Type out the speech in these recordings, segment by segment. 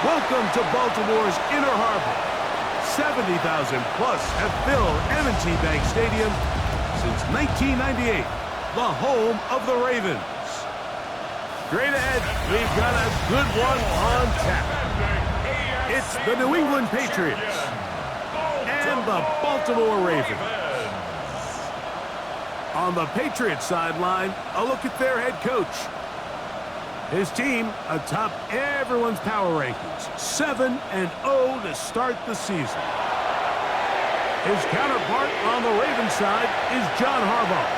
Welcome to Baltimore's Inner Harbor. 70,000 plus have filled M&T Bank Stadium since 1998, the home of the Ravens. Straight ahead, we've got a good one on tap. It's the New England Patriots and the Baltimore Ravens. On the Patriots sideline, a look at their head coach. His team atop everyone's power rankings, 7-0 to start the season. His counterpart on the Ravens side is John Harbaugh.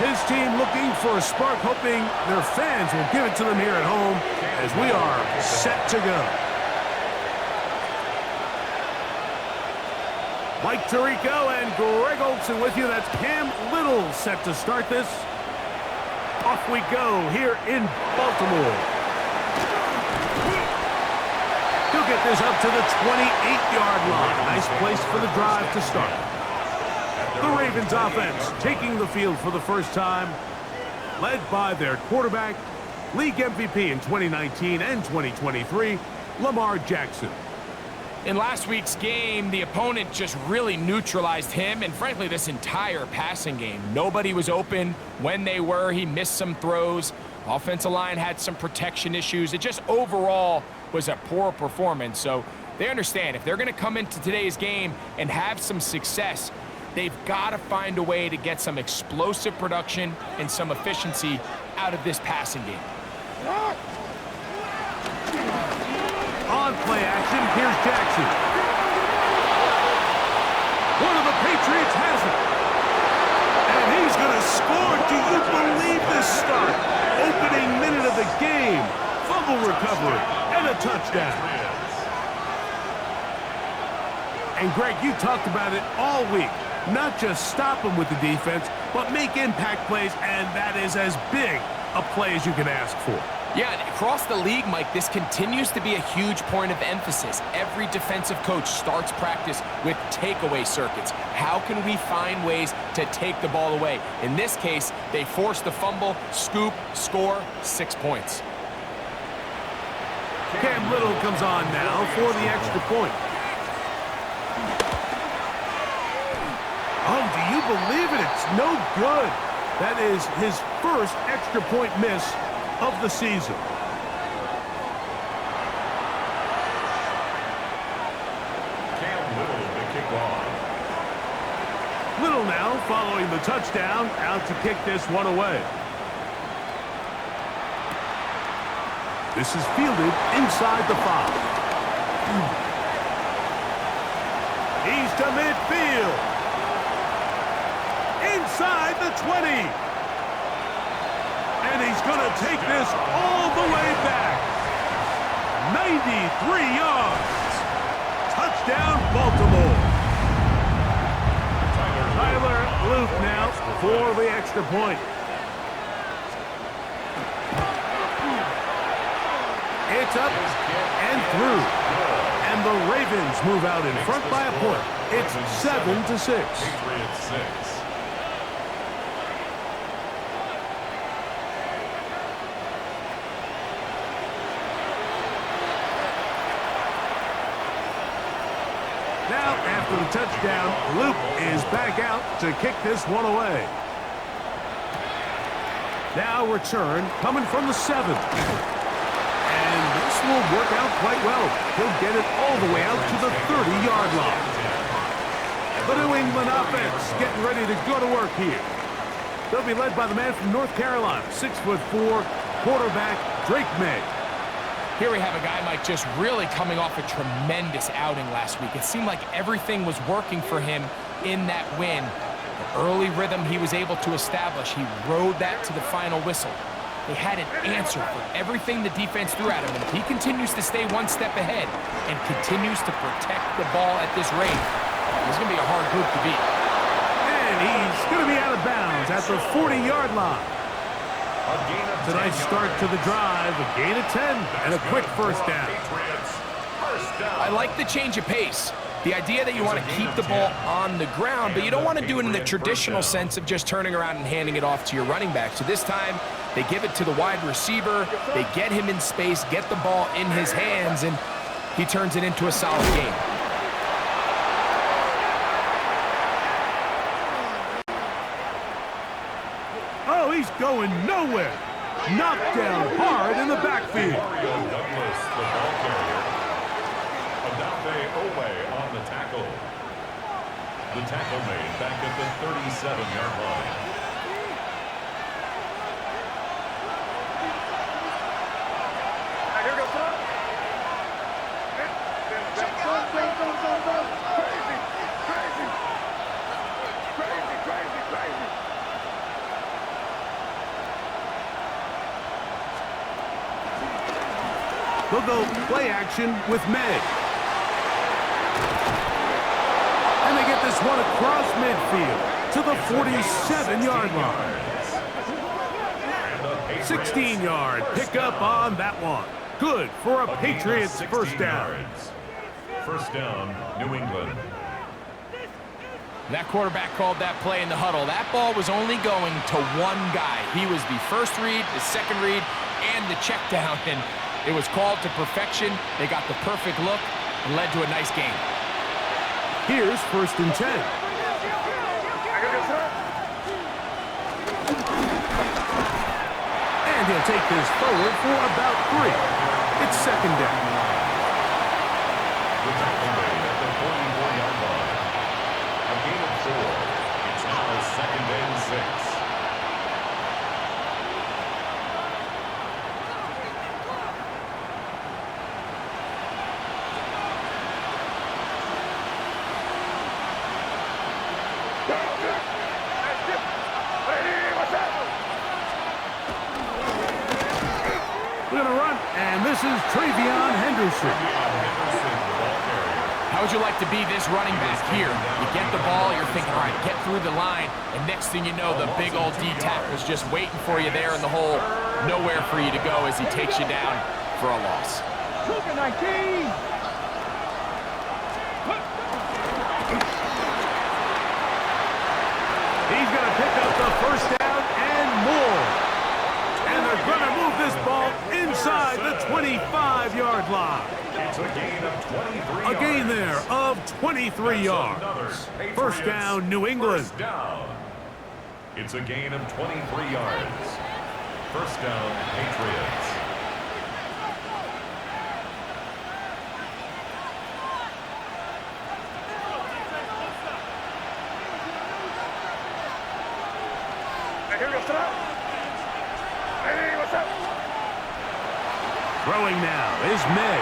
His team looking for a spark, hoping their fans will give it to them here at home as we are set to go. Mike Tirico and Greg Olsen with you. That's Cam Little set to start this. Off we go here in Baltimore. He'll get this up to the 28-yard line. Nice place for the drive to start. The Ravens offense taking the field for the first time, led by their quarterback, league MVP in 2019 and 2023, Lamar Jackson. In last week's game, the opponent just really neutralized him and, frankly, this entire passing game. Nobody was open. When they were, he missed some throws. Offensive line had some protection issues. It just overall was a poor performance. So they understand if they're going to come into today's game and have some success, they've got to find a way to get some explosive production and some efficiency out of this passing game. On play action, here's Jackson. One of the Patriots has it. And he's going to score. Do you believe this start? Opening minute of the game. Fumble recovery and a touchdown. And Greg, you talked about it all week. Not just stop them with the defense, but make impact plays, and that is as big a play as you can ask for. Yeah, and across the league, Mike, this continues to be a huge point of emphasis. Every defensive coach starts practice with takeaway circuits. How can we find ways to take the ball away? In this case, they force the fumble, scoop, score, 6 points. Cam Little comes on now for the extra point. Oh, do you believe it? It's no good. That is his first extra point miss of the season. Cam Little to kick off. Little now following the touchdown, out to kick this one away. This is fielded inside the 5. He's to midfield. Inside the 20. And he's going to take this all the way back. 93 yards. Touchdown, Baltimore. Tyler Luke now for the extra point. It's up and through. And the Ravens move out in front by a point. It's 7-6. Patriots 6. Now, after the touchdown, Luke is back out to kick this one away. Now return coming from the 7. And this will work out quite well. He'll get it all the way out to the 30-yard line. The New England offense getting ready to go to work here. They'll be led by the man from North Carolina, 6'4", quarterback Drake May. Here we have a guy, Mike, just really coming off a tremendous outing last week. It seemed like everything was working for him in that win. The early rhythm he was able to establish, he rode that to the final whistle. They had an answer for everything the defense threw at him, and if he continues to stay one step ahead and continues to protect the ball at this rate, he's going to be a hard group to beat. And he's going to be out of bounds at the 40-yard line. It's a nice start to the drive, a gain of 10, and a quick first down. I like the change of pace. The idea that you want to keep the ball on the ground, but you don't want to do it in the traditional sense of just turning around and handing it off to your running back. So this time, They give it to the wide receiver. They get him in space, get the ball in his hands, and he turns it into a solid game. Oh, he's going nowhere. Knocked down hard in the backfield. Mario Douglas, the ball carrier. Odafe Owe on the tackle. The tackle made back at the 37-yard line. They'll go play action with Meg. And they get this one across midfield to the 47-yard line. 16-yard pickup on that one. Good for a Patriots first down. First down, New England. That quarterback called that play in the huddle. That ball was only going to one guy. He was the first read, the second read, and the check down. And it was called to perfection. They got the perfect look and led to a nice game. Here's 1st and 10. And he'll take this forward for about 3. It's 2nd down. The tackle made at the 44-yard line. A gain of 4. It's now 2nd and 6. We're going to run, and this is Travion Henderson. How would you like to be this running back here? You get the ball, you're thinking, all right, get through the line, and next thing you know, the big old D-tackle's just waiting for you there in the hole. Nowhere for you to go as he takes you down for a loss. He's going to pick up the first down and more. And they're going to move this ball inside the 25-yard line. It's a gain of 23 A gain yards. there of 23 yards. First down, New England. First down. It's a gain of 23 yards. First down, Patriots. Throwing now is May.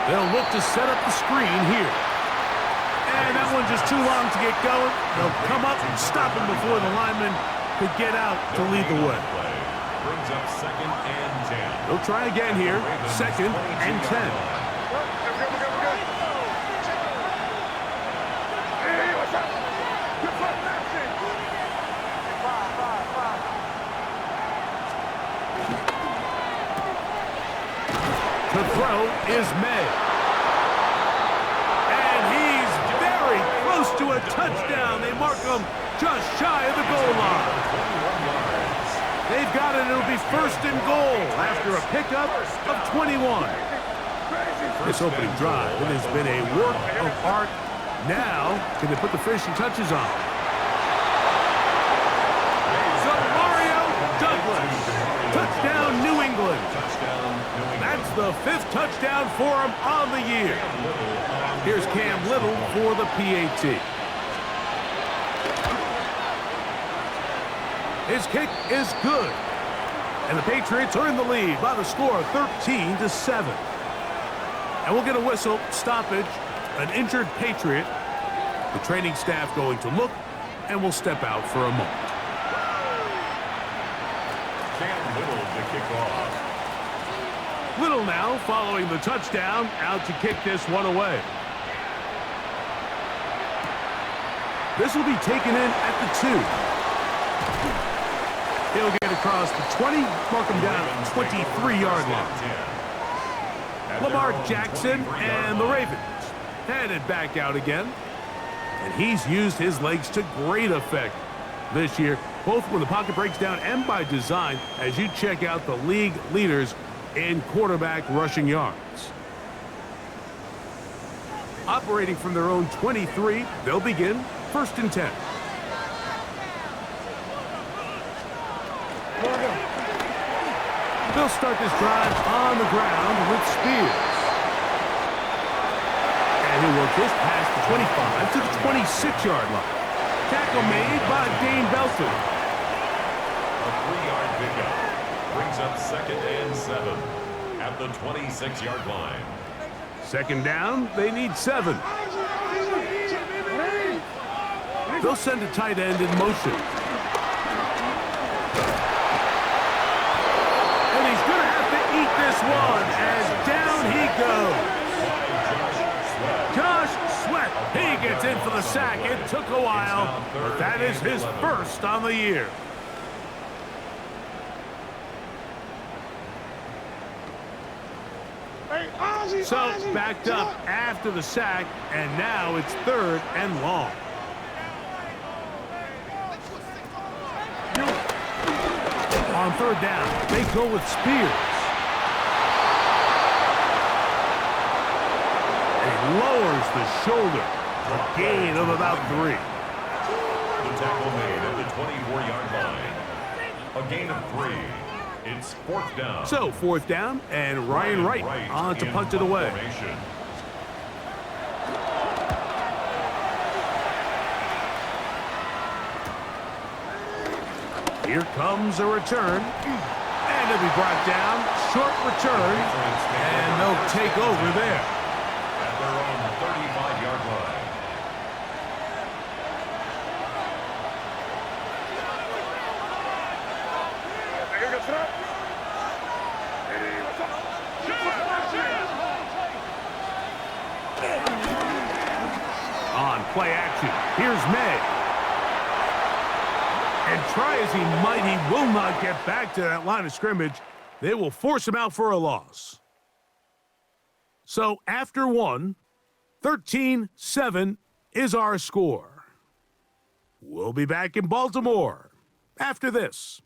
They'll look to set up the screen here. And that one just too long to get going. They'll come up and stop him before the lineman could get out to lead the way. Brings up 2nd and 10. They'll try again here. 2nd and 10. The throw is made. And he's very close to a touchdown. They mark him just shy of the goal line. They've got it. It'll be 1st and goal after a pickup of 21. This opening drive, it has been a work of art. Now, can they put the finishing touches on? So Mario Douglas, touchdown New England. That's the 5th touchdown for him on the year. Here's Cam Little for the PAT. His kick is good. And the Patriots are in the lead by the score of 13-7. And we'll get a whistle, stoppage, an injured Patriot. The training staff going to look, and we'll step out for a moment. Cam Little to kick off. Little now, following the touchdown, out to kick this one away. This will be taken in at the 2. He'll get across the 20, mark him down at the 23-yard line. Lamar Jackson and the Ravens headed back out again. And he's used his legs to great effect this year. both when the pocket breaks down and by design, as you check out the league leaders in quarterback rushing yards. Operating from their own 23, they'll begin 1st and 10. They'll start this drive on the ground with Spears. And he'll work this past the 25 to the 26-yard line. Tackle made by Dane Belton. A 3-yard pickup brings up 2nd and 7 at the 26-yard line. 2nd down, they need 7. They'll send a tight end in motion. And he's going to have to eat this one as down he goes. Josh Sweat, he gets in for the sack. It took a while, but that is his first on the year. So backed up after the sack, and now it's 3rd and long. On 3rd down, they go with Spears. And he lowers the shoulder. A gain of about 3. The tackle made at the 24-yard line. A gain of 3. It's 4th down. So 4th down, and Ryan Wright on to punt it away. Formation. Here comes a return. And it'll be brought down. Short return. And they'll take over there. At their own 35-yard line. On play action, here's May. And try as he might, he will not get back to that line of scrimmage. They will force him out for a loss. So after 1, 13-7 is our score. We'll be back in Baltimore after this.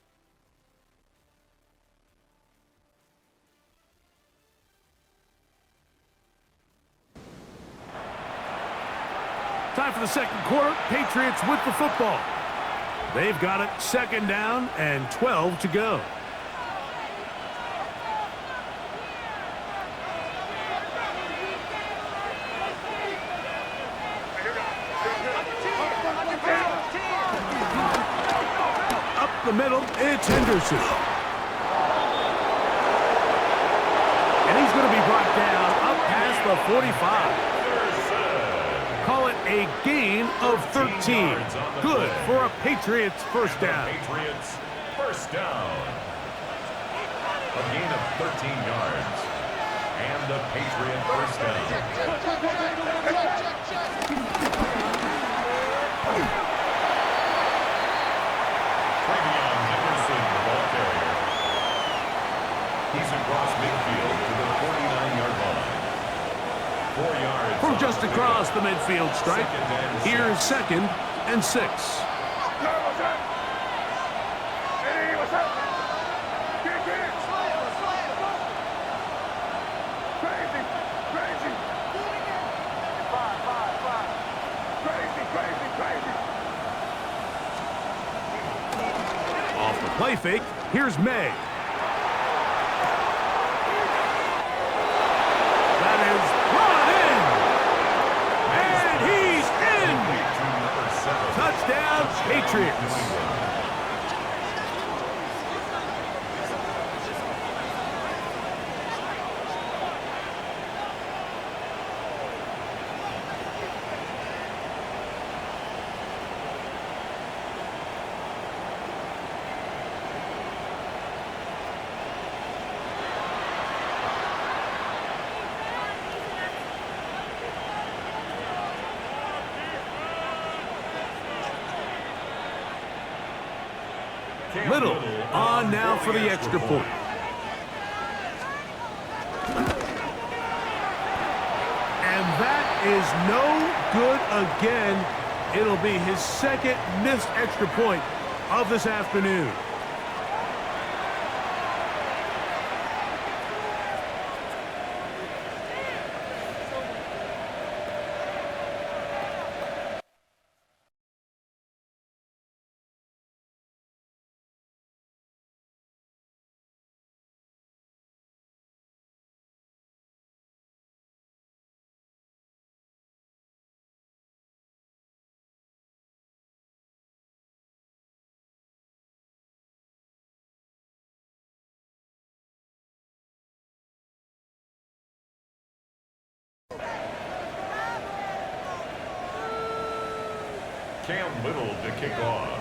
Time for the 2nd quarter. Patriots with the football. They've got it 2nd down and 12 to go. Up the middle, it's Henderson. And he's going to be brought down up past the 45. Call it a gain of 13. Good for a Patriots 1st down. Patriots 1st down. A gain of 13 yards. And the Patriot 1st down. Travion Henderson, the ball carrier. He's across midfield to the 49-yard line. 4 yards. From just across the midfield stripe, here's 2nd and 6. Off the play fake, here's May. That is brought in. And he's in. Touchdown, Patriots. Little on now for the extra point. And that is no good again. It'll be his 2nd missed extra point of this afternoon. Cam Little to kick off.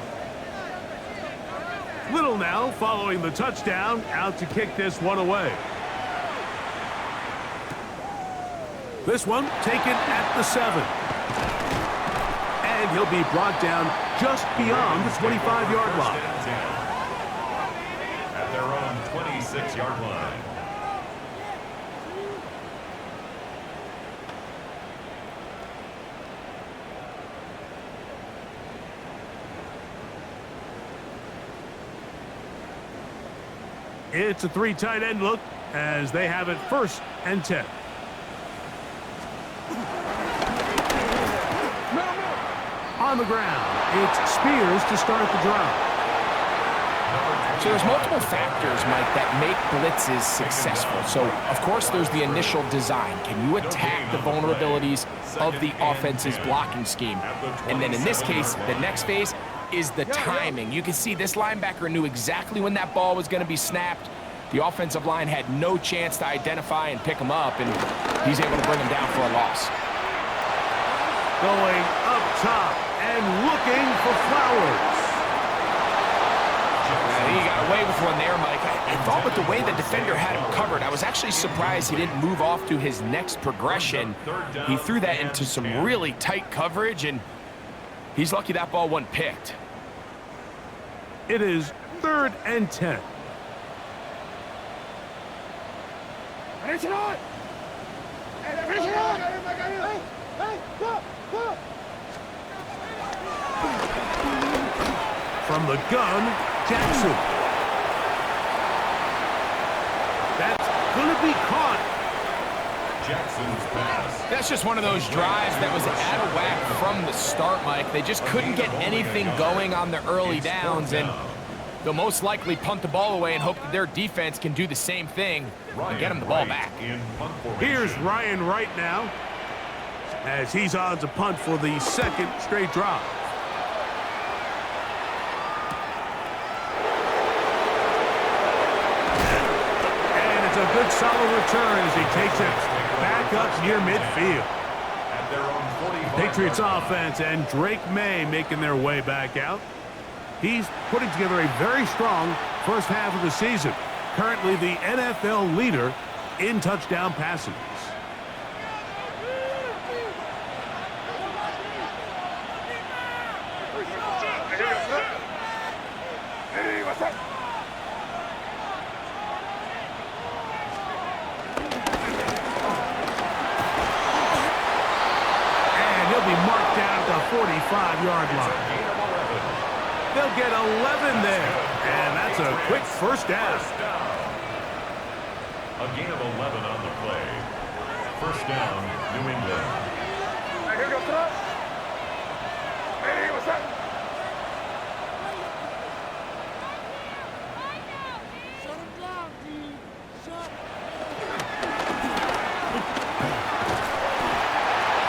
Little now following the touchdown, out to kick this one away. This one taken at the 7. And he'll be brought down just beyond the 25-yard line. At their own 26-yard line. It's a 3 tight end look as they have it 1st and 10. On the ground, it's Spears to start the drive. So there's multiple factors, Mike, that make blitzes successful. So, of course, there's the initial design. Can you attack the vulnerabilities of the offense's blocking scheme? And then in this case, the next phase is the timing. You can see this linebacker knew exactly when that ball was going to be snapped. The offensive line had no chance to identify and pick him up, and he's able to bring him down for a loss. Going up top and looking for Flowers. He got away with one there, Mike. I thought with the way the defender had him covered, I was actually surprised he didn't move off to his next progression. He threw that into some really tight coverage, and he's lucky that ball wasn't picked. It is 3rd and 10. From the gun, Jackson. That's going to be caught. Jackson's pass. That's just one of those drives that was out of whack from the start, Mike. They just couldn't get anything going on the early downs, and they'll most likely punt the ball away and hope that their defense can do the same thing and get them the ball back. Here's Ryan Wright now, as he's on to punt for the 2nd straight drive. And it's a good solid return as he takes it back up near midfield. Patriots offense and Drake May making their way back out. He's putting together a very strong first half of the season. Currently the NFL leader in touchdown passes. And he'll be marked down at the 45-yard line. They'll get 11 there, and that's a quick first down. A gain of 11 on the play. First down, New England.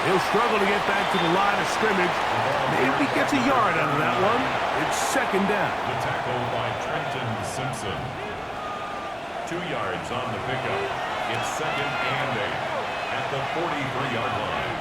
He'll struggle to get back to the line of scrimmage. Maybe gets a yard out of that one. It's 2nd down. The tackle by Trenton Simpson. 2 yards on the pickup. It's 2nd and 8 at the 43-yard line.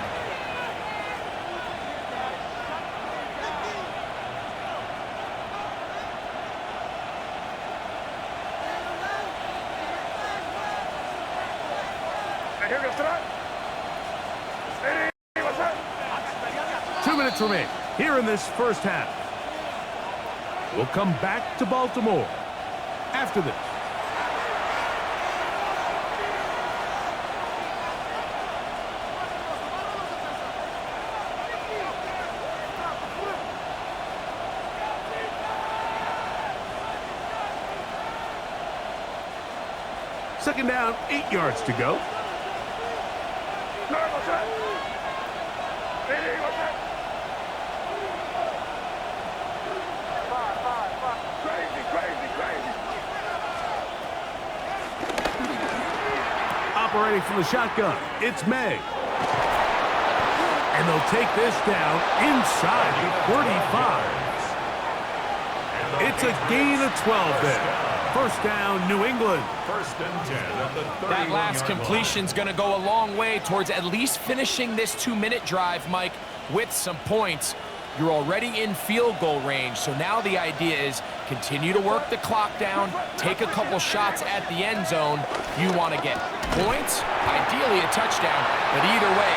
Minutes remain here in this first half. We'll come back to Baltimore after this. Second down, 8 yards to go. Operating from the shotgun, it's May. And they'll take this down inside the 45. It's a gain of 12 there. First down, New England. First and 10 at the 31-yard line. That last completion's going to go a long way towards at least finishing this 2-minute drive, Mike, with some points. You're already in field goal range, so now the idea is continue to work the clock down, take a couple shots at the end zone. You want to get points, ideally a touchdown, but either way,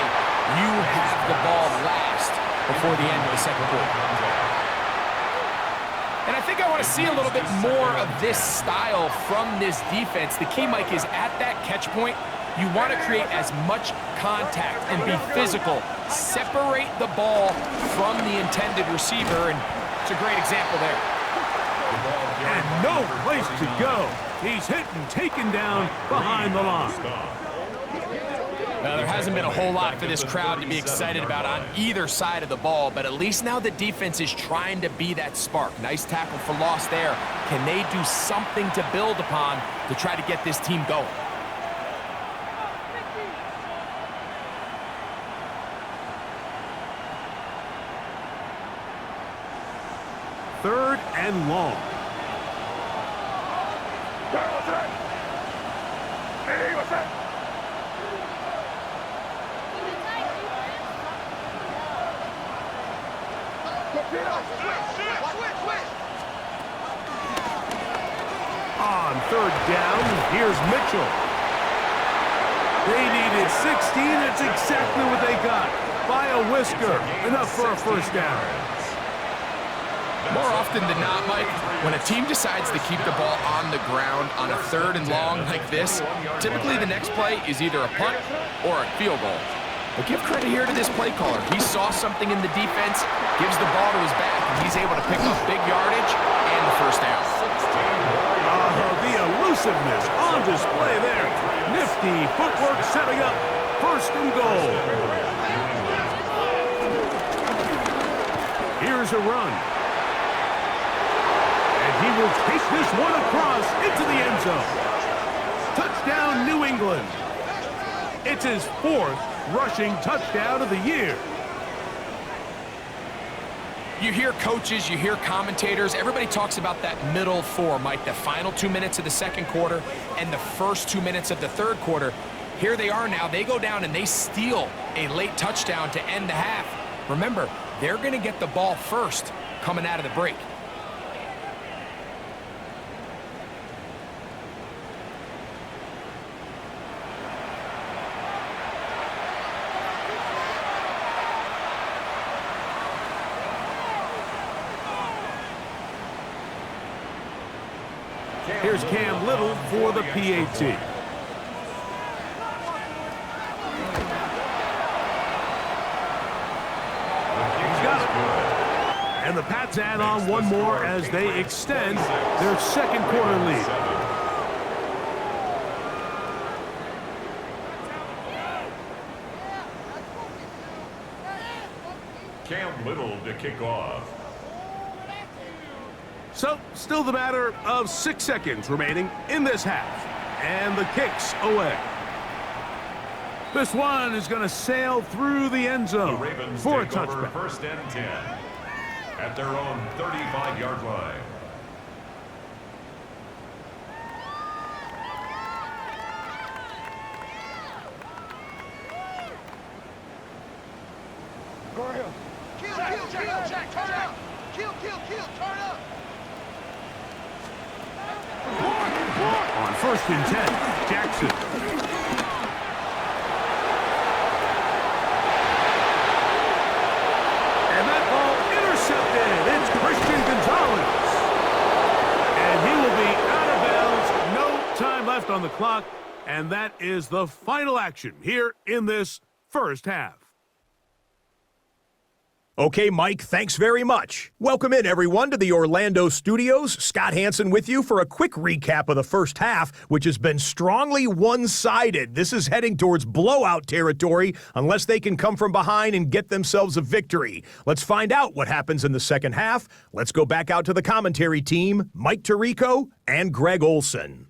you have the ball last before the end of the second quarter. And I think I want to see a little bit more of this style from this defense. The key, Mike, is at that catch point, you want to create as much contact and be physical. Separate the ball from the intended receiver, and it's a great example there. And no place to go. He's hit and taken down behind the line. Now, there hasn't been a whole lot for this crowd to be excited about on either side of the ball, but at least now the defense is trying to be that spark. Nice tackle for loss there. Can they do something to build upon to try to get this team going? Third and long. On third down, here's Mitchell. They needed 16. It's exactly what they got. By a whisker. Enough for a first down. More often than not, Mike, when a team decides to keep the ball on the ground on a third and long like this, typically the next play is either a punt or a field goal. But give credit here to this play caller. He saw something in the defense, gives the ball to his back, and he's able to pick up big yardage and the first down. The elusiveness on display there. Nifty footwork setting up first and goal. Here's a run. And he will take this one across into the end zone. Touchdown, New England. It's his fourth rushing touchdown of the year. You hear coaches, you hear commentators, everybody talks about that middle four, Mike, the final 2 minutes of the second quarter and the first 2 minutes of the third quarter. Here they are now. They go down and they steal a late touchdown to end the half. Remember, they're going to get the ball first coming out of the break. Here's Cam Little for the PAT. He's got it. And the Pats add on one more as they extend their second quarter lead. Cam Little to kick off. So, still the matter of 6 seconds remaining in this half. And the kick's away. This one is going to sail through the end zone The Ravens for a take over touchback. first and 10 at their own 35-yard line. On first and 10, Jackson. And that ball intercepted. It's Christian Gonzalez. And he will be out of bounds. No time left on the clock. And that is the final action here in this first half. Okay, Mike, thanks very much. Welcome in, everyone, to the Orlando studios. Scott Hansen with you for a quick recap of the first half, which has been strongly one-sided. This is heading towards blowout territory unless they can come from behind and get themselves a victory. Let's find out what happens in the second half. Let's go back out to the commentary team, Mike Tirico and Greg Olson.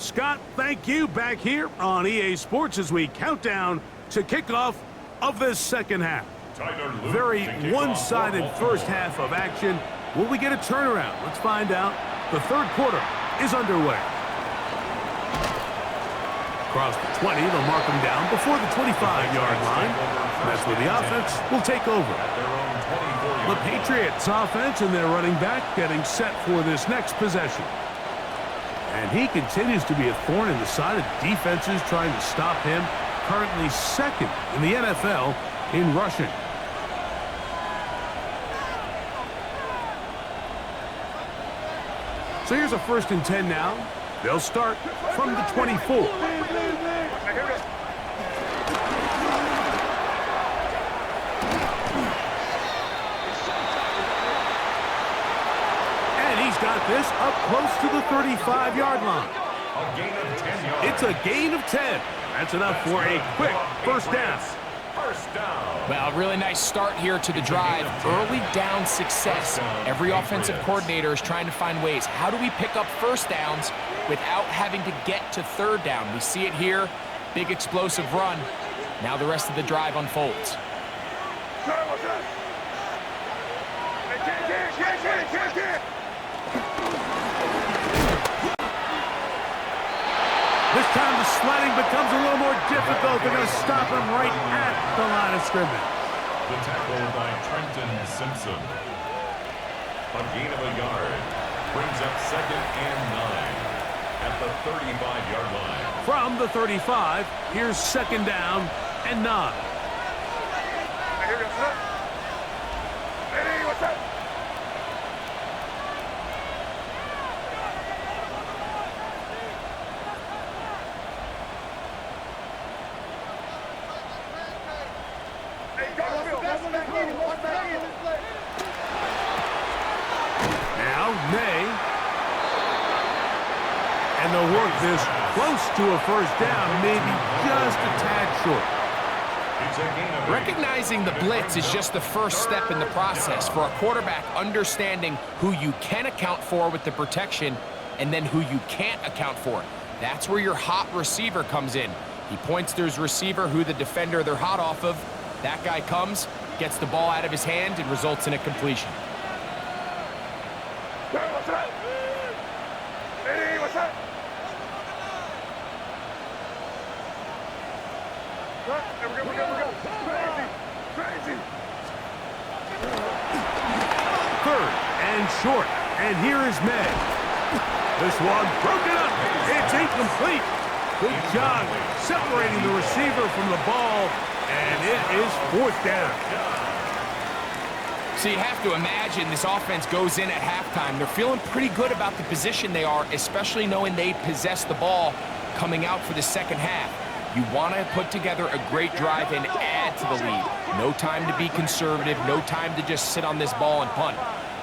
Scott, thank you. Back here on EA Sports as we count down to kickoff of this second half. Very one-sided first half of action. Will we get a turnaround? Let's find out. The third quarter is underway. Across the 20, they'll mark them down before the 25-yard line. That's where the offense will take over. The Patriots offense and their running back getting set for this next possession. And he continues to be a thorn in the side of defenses trying to stop him. Currently second in the NFL in rushing. So here's a 1st and 10 now. They'll start from the 24. Got this up close to the 35-yard line. A gain of 10 yards. It's a gain of 10. That's enough for a quick first down. First down. Well, really nice start here to the drive. Early down success. Every offensive coordinator is trying to find ways. How do we pick up first downs without having to get to third down? We see it here. Big explosive run. Now the rest of the drive unfolds. This time the sliding becomes a little more difficult. They're going to stop him right at the line of scrimmage. The tackle by Trenton Simpson. A gain of a yard. Brings up 2nd and 9 at the 35-yard line. From the 35, here's 2nd down and 9. Hey, what's up? Now, May. And they'll work this close to a first down, maybe just a tad short. Recognizing the blitz is just the first step in the process for a quarterback understanding who you can account for with the protection and then who you can't account for. That's where your hot receiver comes in. He points to his receiver, who the defender they're hot off of. That guy comes, gets the ball out of his hand, and results in a completion. What's up? Hey, what's up? We're good. Crazy. 3rd and short. And here is May. This one broken up. It's incomplete. Good job separating the receiver from the ball. And it is 4th down. So you have to imagine this offense goes in at halftime. They're feeling pretty good about the position they are, especially knowing they possess the ball coming out for the second half. You want to put together a great drive and add to the lead. No time to be conservative, no time to just sit on this ball and punt.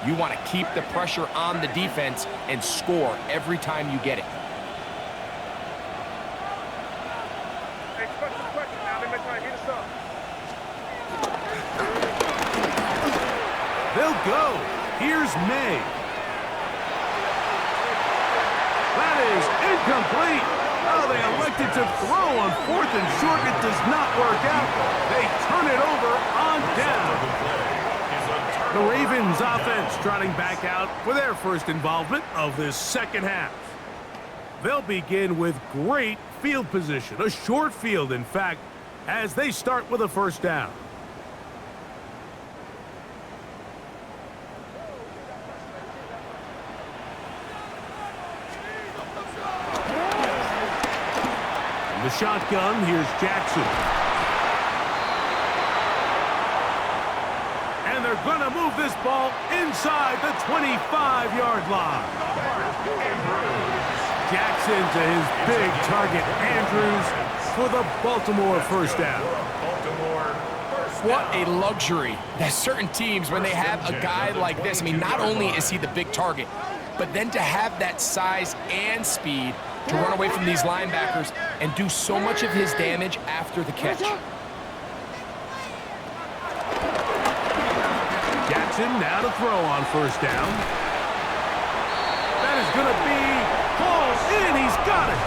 You want to keep the pressure on the defense and score every time you get it. They'll go. Here's May. That is incomplete. Oh, they elected to throw on 4th and short. It does not work out. They turn it over on down. The Ravens offense trotting back out for their first involvement of this second half. They'll begin with great field position, a short field, in fact, as they start with a first down. In the shotgun, here's Jackson. And they're going to move this ball inside the 25-yard line. Jackson to his big target, Andrews, for the Baltimore first down. What a luxury. There's certain teams, when they have a guy like this, I mean, not only is he the big target, but then to have that size and speed to run away from these linebackers and do so much of his damage after the catch. Jackson now to throw on first down. That is going to be hauled in. He's got it.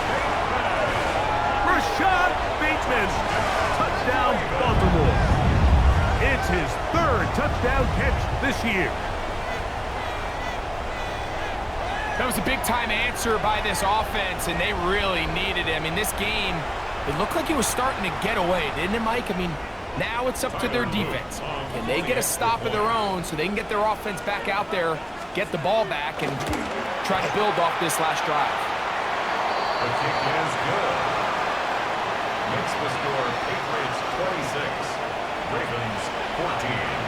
Rashad Bateman. Touchdown, Baltimore. It's his third touchdown catch this year. That was a big-time answer by this offense, and they really needed it. I mean, this game, it looked like it was starting to get away, didn't it, Mike? I mean, now it's up to their defense. Can they get a stop of their own so they can get their offense back out there, get the ball back, and try to build off this last drive? The kick is good. Makes the score Patriots 26, Ravens 14.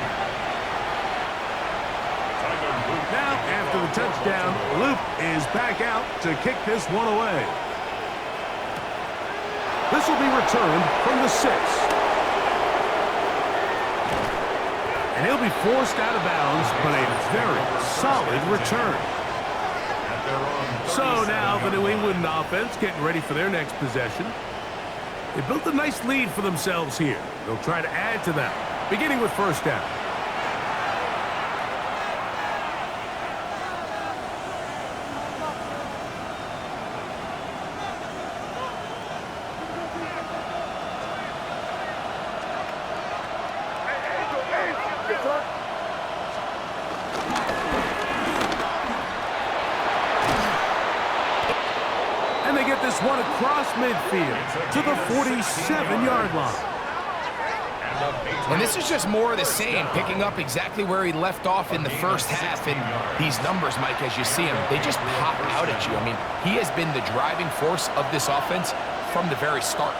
Now, after the touchdown, Luke is back out to kick this one away. This will be returned from the 6. And he'll be forced out of bounds, but a very solid return. So now the New England offense getting ready for their next possession. They built a nice lead for themselves here. They'll try to add to that, beginning with first down. And they get this one across midfield to the 47-yard line. And this is just more of the same, picking up exactly where he left off in the first half. And these numbers, Mike, as you see them, they just pop out at you. I mean, he has been the driving force of this offense from the very start.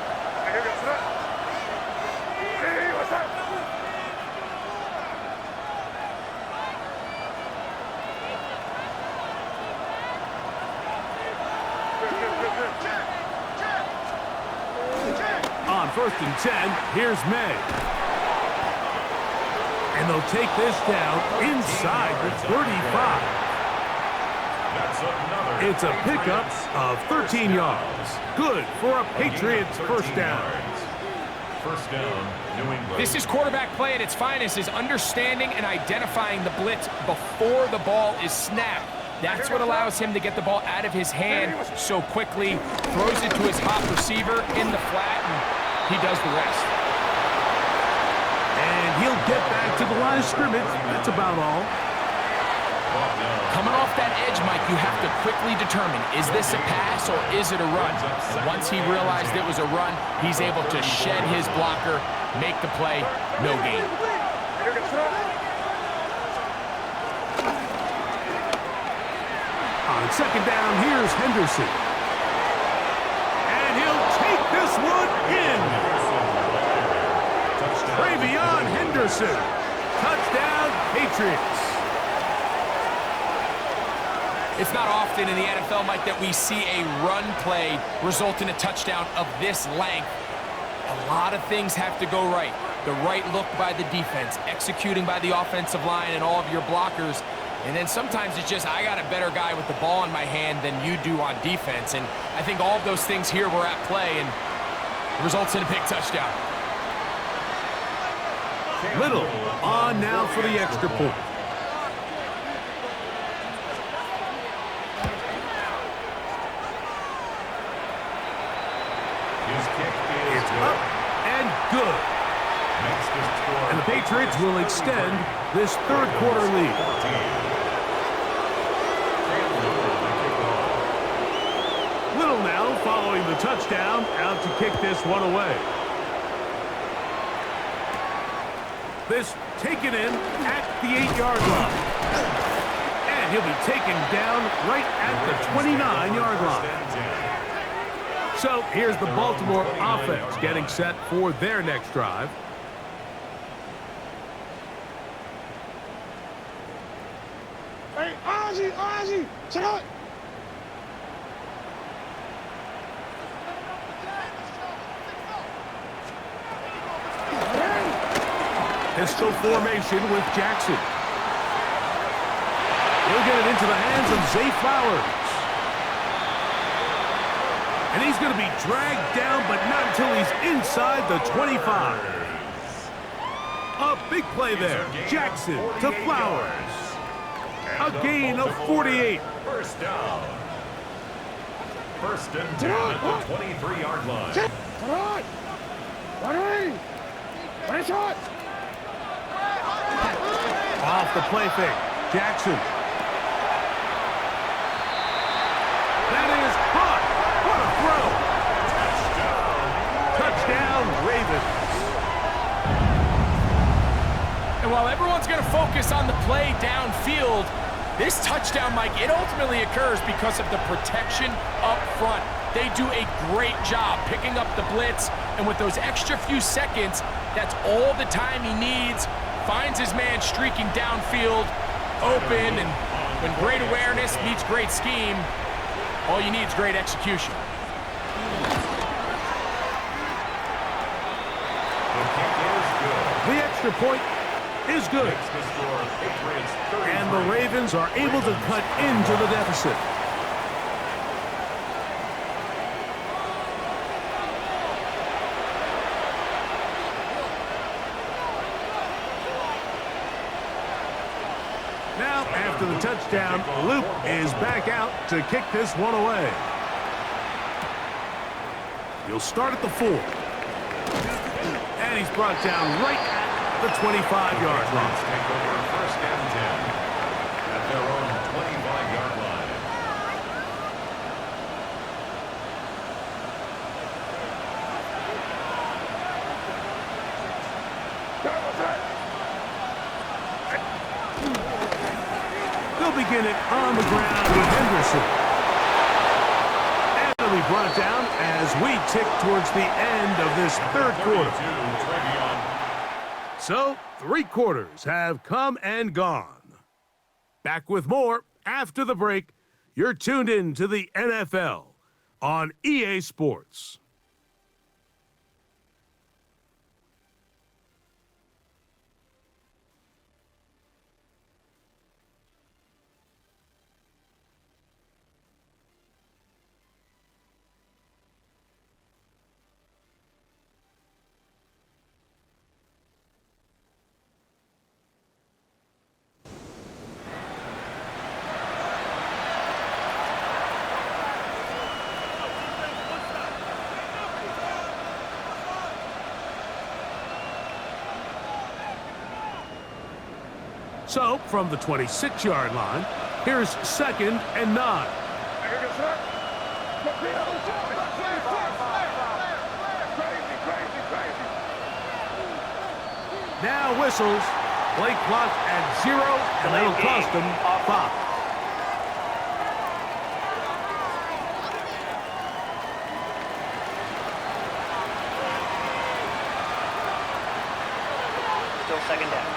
On first and 10, here's May. And they'll take this down inside the 35. It's a pickup of 13 yards. Good for a Patriots first down. First down, New England. This is quarterback play at its finest, is understanding and identifying the blitz before the ball is snapped. That's what allows him to get the ball out of his hand so quickly, throws it to his hot receiver in the flat, and he does the rest. And he'll get back to the line of scrimmage. That's about all. Coming off that edge, Mike, you have to quickly determine, is this a pass or is it a run? And once he realized it was a run, he's able to shed his blocker, make the play, no gain. On second down, here's Henderson. And he'll take this one in. Travion Henderson. Touchdown, Patriots. It's not often in the NFL, Mike, that we see a run play result in a touchdown of this length. A lot of things have to go right. The right look by the defense, executing by the offensive line and all of your blockers. And then sometimes it's just, I got a better guy with the ball in my hand than you do on defense. And I think all of those things here were at play, and it results in a big touchdown. Little on now for the extra point. His kick is Up and good. And the Patriots will extend this third quarter lead. Little now following the touchdown, out to kick this one away. This taken in at the 8-yard line. And he'll be taken down right at the 29-yard line. So here's the Baltimore offense getting set for their next drive. Hey, Ozzy, check out. Pistol formation with Jackson. He'll get it into the hands of Zay Flowers. And he's going to be dragged down, but not until he's inside the 25. A big play there. Jackson to Flowers. A gain of 48. First down. First and 10 at the 23-yard line. Off the play fake. Jackson. That is hot. What a throw. Touchdown, Ravens. And while everyone's going to focus on the play downfield, this touchdown, Mike, it ultimately occurs because of the protection up front. They do a great job picking up the blitz, and with those extra few seconds, that's all the time he needs. Finds his man streaking downfield, open, and when great awareness meets great scheme, all you need is great execution. The extra point is good. And the Ravens are able to cut into the deficit. Now, after the touchdown, Luke is back out to kick this one away. He'll start at the 4. And he's brought down right at the 25-yard line. Take over first and 10 at their own 25-yard line. They'll begin it on the ground with Henderson. And he'll be brought down as we tick towards the end of this third quarter. So, 3 quarters have come and gone. Back with more after the break. You're tuned in to the NFL on EA Sports. So, from the 26-yard line, here's 2nd and 9. Now whistles. Play clock at 0, and that'll cost them 5. Still 2nd down.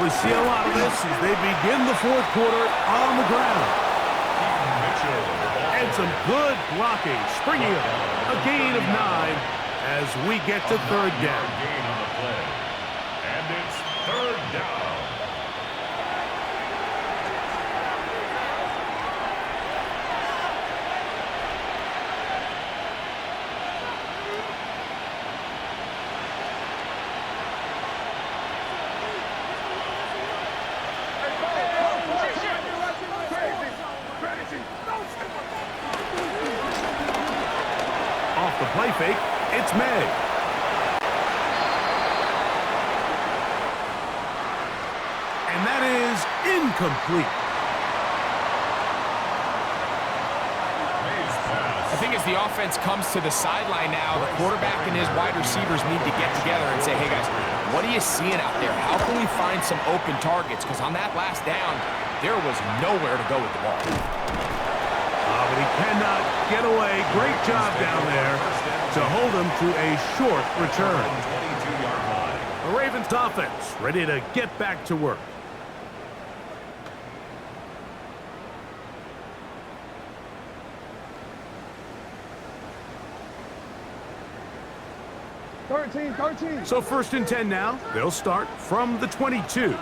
We see a lot of this as they begin the 4th quarter on the ground. And some good blocking, springing up. A gain of 9 as we get to 3rd down. Gain on the play. And it's 3rd down. Off the play fake, it's May. And that is incomplete. the offense comes to the sideline now, the quarterback and his wide receivers need to get together and say, hey, guys, what are you seeing out there? How can we find some open targets? Because on that last down, there was nowhere to go with the ball. But he cannot get away. Great job down there to hold him to a short return. The Ravens offense ready to get back to work. So 1st and 10 now. They'll start from the 22.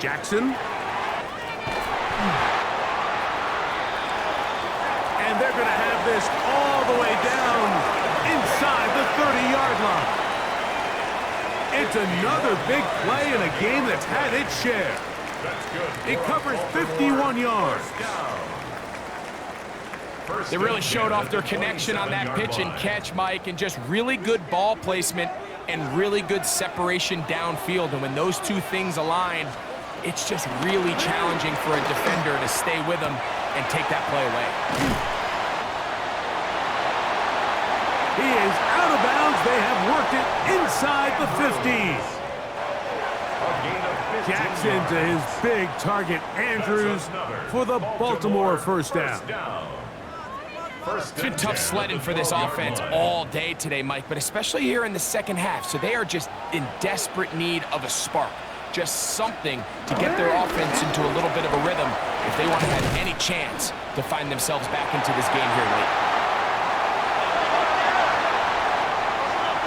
Jackson. And they're going to have this all the way down inside the 30-yard line. It's another big play in a game that's had its share. It covers 51 yards. They really showed off their connection on that pitch and catch, Mike, and just really good ball placement and really good separation downfield. And when those two things align, it's just really challenging for a defender to stay with them and take that play away. He is out of bounds. They have worked it inside the 50. Jackson to his big target, Andrews, for the Baltimore first down. It's been tough sledding for this offense all day today, Mike, but especially here in the second half. So they are just in desperate need of a spark, just something to get their offense into a little bit of a rhythm if they want to have any chance to find themselves back into this game here late.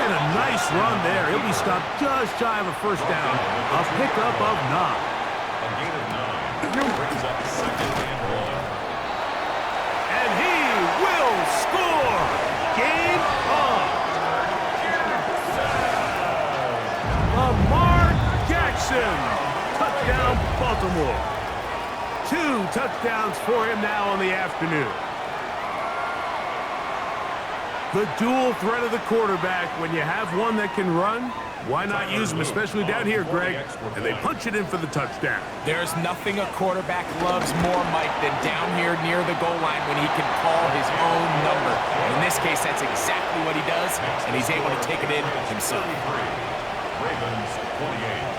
And a nice run there. He'll be stopped just shy of a first down. A pickup of 9. A gain of 9 brings up 2nd and 1. And he will score. Game on. Lamar Jackson. Touchdown, Baltimore. 2 touchdowns for him now on the afternoon. The dual threat of the quarterback. When you have one that can run, why not use him, especially down here, Greg? And they punch it in for the touchdown. There's nothing a quarterback loves more, Mike, than down here near the goal line when he can call his own number. And in this case, that's exactly what he does, and he's able to take it in himself. Ravens 28.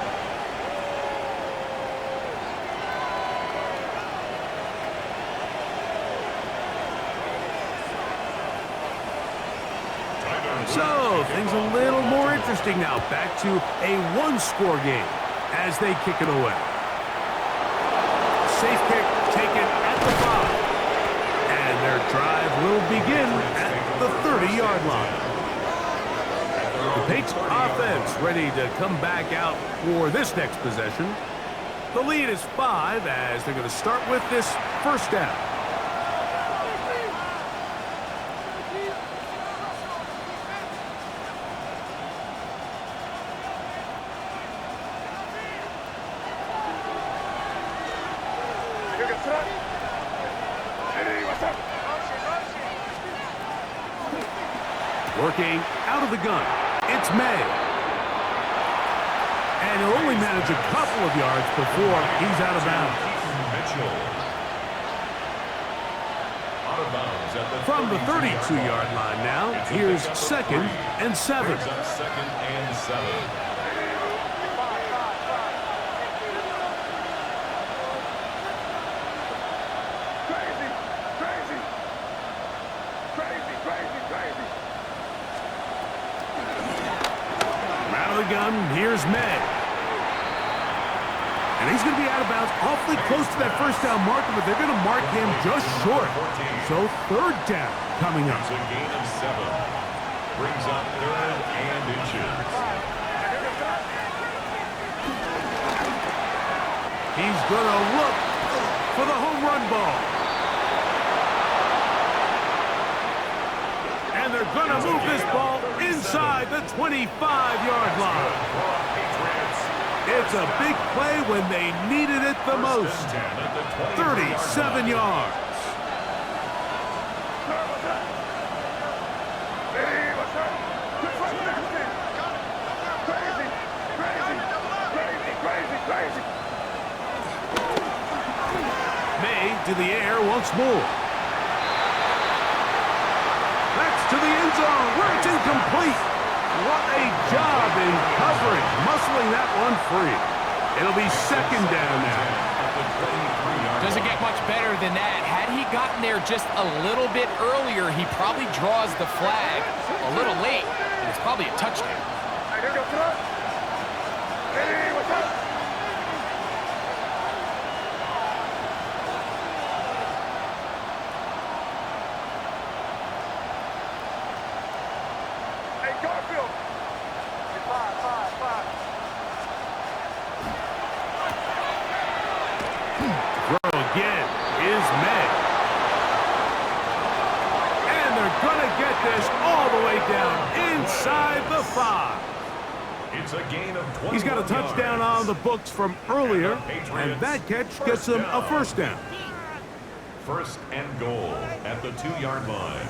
So, things a little more interesting now. Back to a one-score game as they kick it away. Safe kick taken at the 5. And their drive will begin at the 30-yard line. The Patriots offense ready to come back out for this next possession. The lead is 5 as they're going to start with this first down. Working out of the gun, it's May. And he'll only manage a couple of yards before he's out of bounds. From the 32-yard line now, here's 2nd and 7. 2nd and 7. Gun, here's May. And he's going to be out of bounds awfully close to that first down marker, but they're going to mark him just short. So 3rd down coming up. It's a gain of 7. Brings up 3rd and inches. He's going to look for the home run ball. And they're going to move this ball inside the 25-yard line. It's a big play when they needed it the most. 37 yards. into the air once more. That's to the end zone where it's incomplete. What a job in coverage, muscling that one free. It'll be second down now. Doesn't get much better than that. Had he gotten there just a little bit earlier, he probably draws the flag a little late, and it's probably a touchdown. Hey, here we go, come on. Hey, what's up? Hey, Garfield. Hey, five. Throw again is met. And they're going to get this all the way down inside the 5. It's a gain of 21 He's got a touchdown on the books from earlier, and that catch gets him a first down. First and goal at the 2-yard line.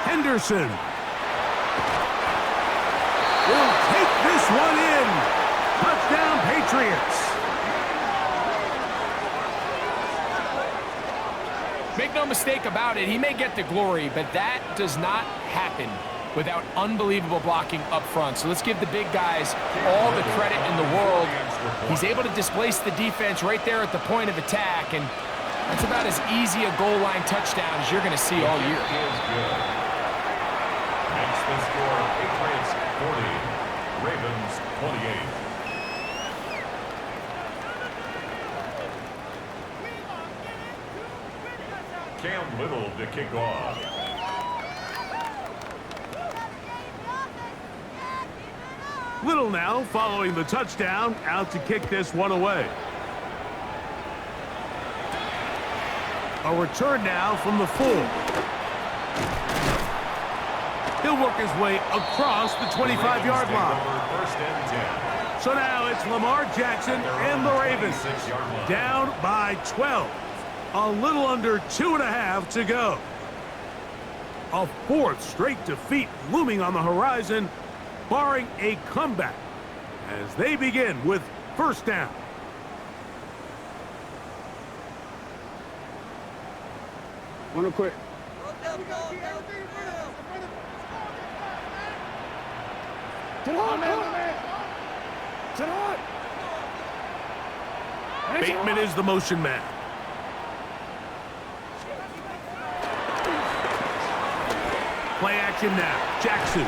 Henderson will take this one in. Touchdown, Patriots. Make no mistake about it, he may get the glory, but that does not happen without unbelievable blocking up front. So let's give the big guys all the credit in the world. He's able to displace the defense right there at the point of attack, and that's about as easy a goal line touchdown as you're going to see all year. Makes the score Patriots 40, Ravens 28. Cam Little to kick off. Little now following the touchdown, out to kick this one away. A return now from the 4. He'll work his way across the 25-yard line. First and 10. So now it's Lamar Jackson and the Ravens down by 12. A little under 2.5 to go. A 4th straight defeat looming on the horizon, barring a comeback as they begin with first down. Real quick. Bateman is the motion man. Play action now. Jackson.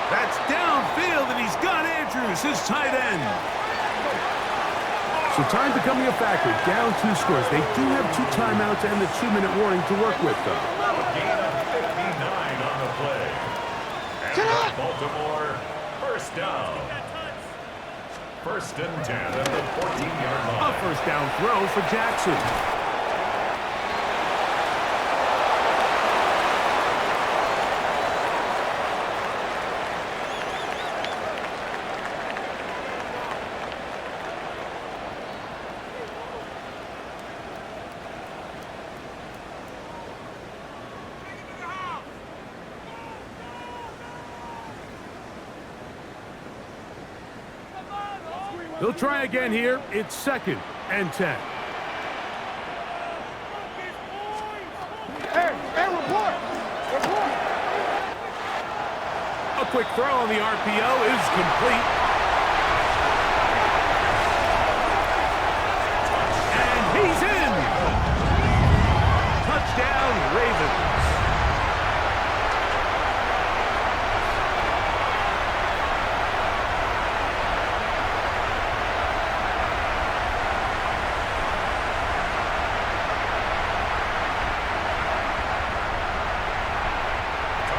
That's downfield, and he's got Andrews, his tight end. So time becoming a factor. Down 2 scores. They do have 2 timeouts and the 2-minute warning to work with, though. Gain of 59 on the play. And Baltimore, first down. First and 10 at the 14-yard line. A first down throw for Jackson. He'll try again here. It's second and 10. Hey, report. A quick throw on the RPO is complete. And he's in. Touchdown, Ravens.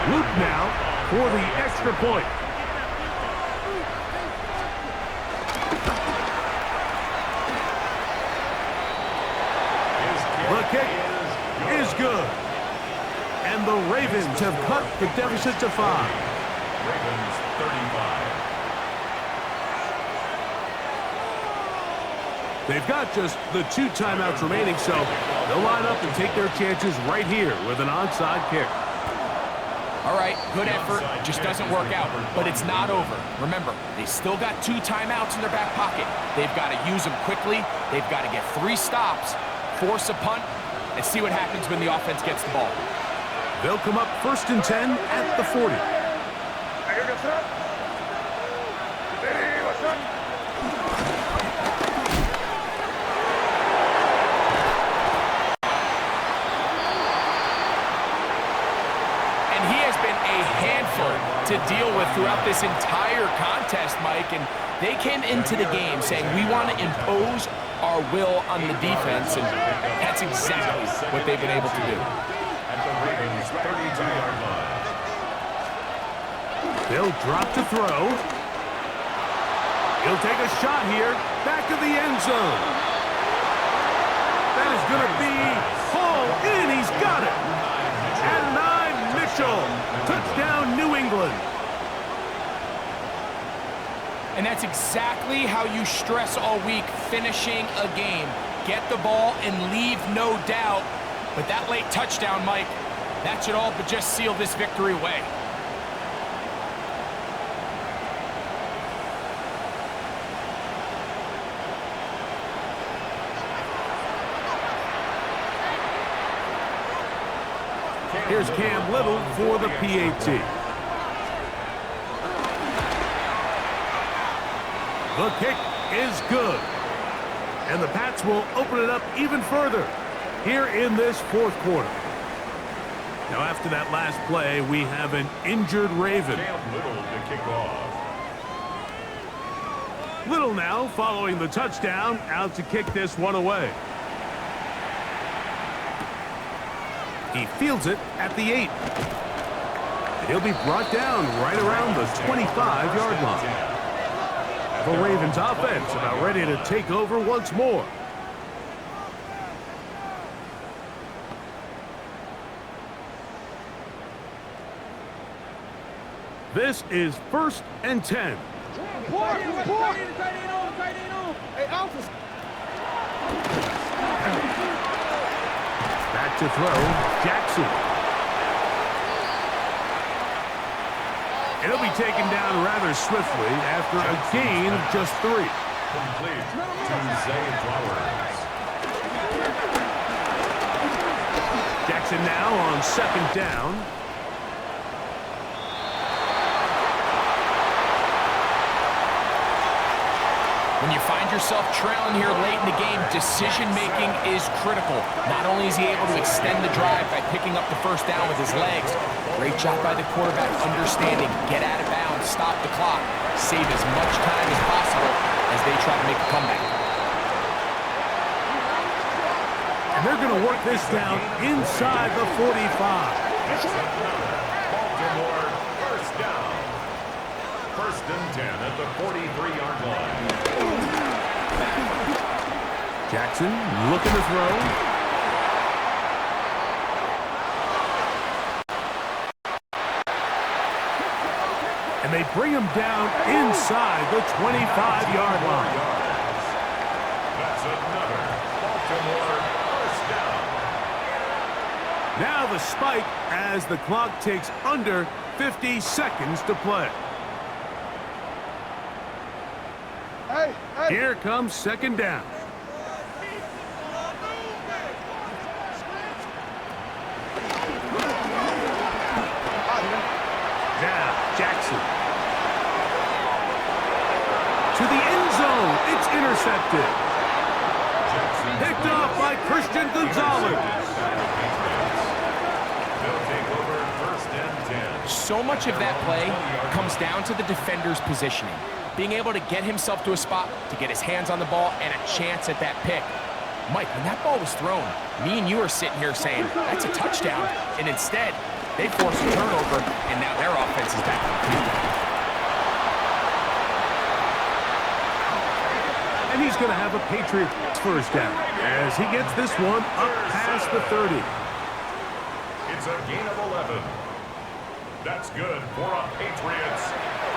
Luke now for the extra point. The kick is good. And the Ravens have cut the deficit to 5. Ravens 35. They've got just the 2 timeouts remaining, so they'll line up and take their chances right here with an onside kick. All right, good effort, just doesn't work out, but it's not over. Remember, they still got 2 timeouts in their back pocket. They've got to use them quickly. They've got to get 3 stops, force a punt, and see what happens when the offense gets the ball. They'll come up 1st and 10 at the 40. To deal with throughout this entire contest, Mike, and they came into the game saying we want to impose our will on the defense, and that's exactly what they've been able to do. At the Ravens' 32-yard line. They'll drop to throw. He'll take a shot here, back of the end zone. That is going to be hauled in. He's got it. And Mitchell, touchdown New England. And that's exactly how you stress all week, finishing a game. Get the ball and leave no doubt. But that late touchdown, Mike, that should all but just seal this victory away. Here's Cam Little for the PAT. The kick is good. And the Pats will open it up even further here in this 4th quarter. Now, after that last play, we have an injured Raven. Cam Little to kick off. Little now, following the touchdown, out to kick this one away. He fields it at the 8. And he'll be brought down right around the 25-yard line. The Ravens offense about ready to take over once more. This is 1st and 10. Back to throw, Jackson. It'll be taken down rather swiftly after a gain of just 3. Complete to Zay Flowers. Jackson now on 2nd down. When you find yourself trailing here late in the game, decision-making is critical. Not only is he able to extend the drive by picking up the 1st down with his legs, great job by the quarterback understanding, get out of bounds, stop the clock, save as much time as possible as they try to make a comeback. And they're going to work this down inside the 45. Baltimore, 1st down. 1st and 10 at the 43-yard line. Jackson looking to throw. And they bring him down inside the 25-yard line. That's another Baltimore 1st down. Now the spike as the clock takes under 50 seconds to play. Here comes 2nd down. Now, Jackson. To the end zone. It's intercepted. Picked off by Christian Gonzalez. They'll take over 1st and 10. So much of that play comes down to the defender's positioning. Being able to get himself to a spot, to get his hands on the ball, and a chance at that pick. Mike, when that ball was thrown, me and you are sitting here saying, that's a touchdown, and instead, they forced a turnover, and now their offense is back on the field. And he's going to have a Patriots 1st down as he gets this one up past the 30. It's a gain of 11. That's good for a Patriots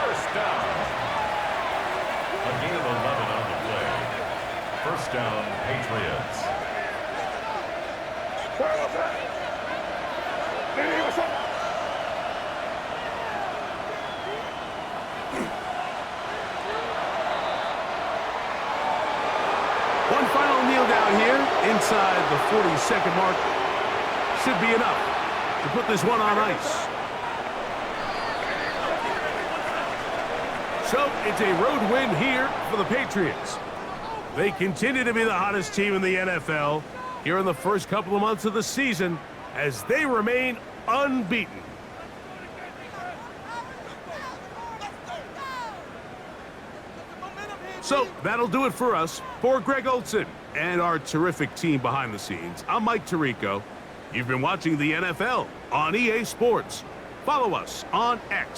1st down. A gain of 11 on the play. First down, Patriots. One final kneel down here inside the 40-second mark. Should be enough to put this one on ice. So it's a road win here for the Patriots. They continue to be the hottest team in the NFL here in the first couple of months of the season as they remain unbeaten. So that'll do it for us. For Greg Olson and our terrific team behind the scenes, I'm Mike Tirico. You've been watching the NFL on EA Sports. Follow us on X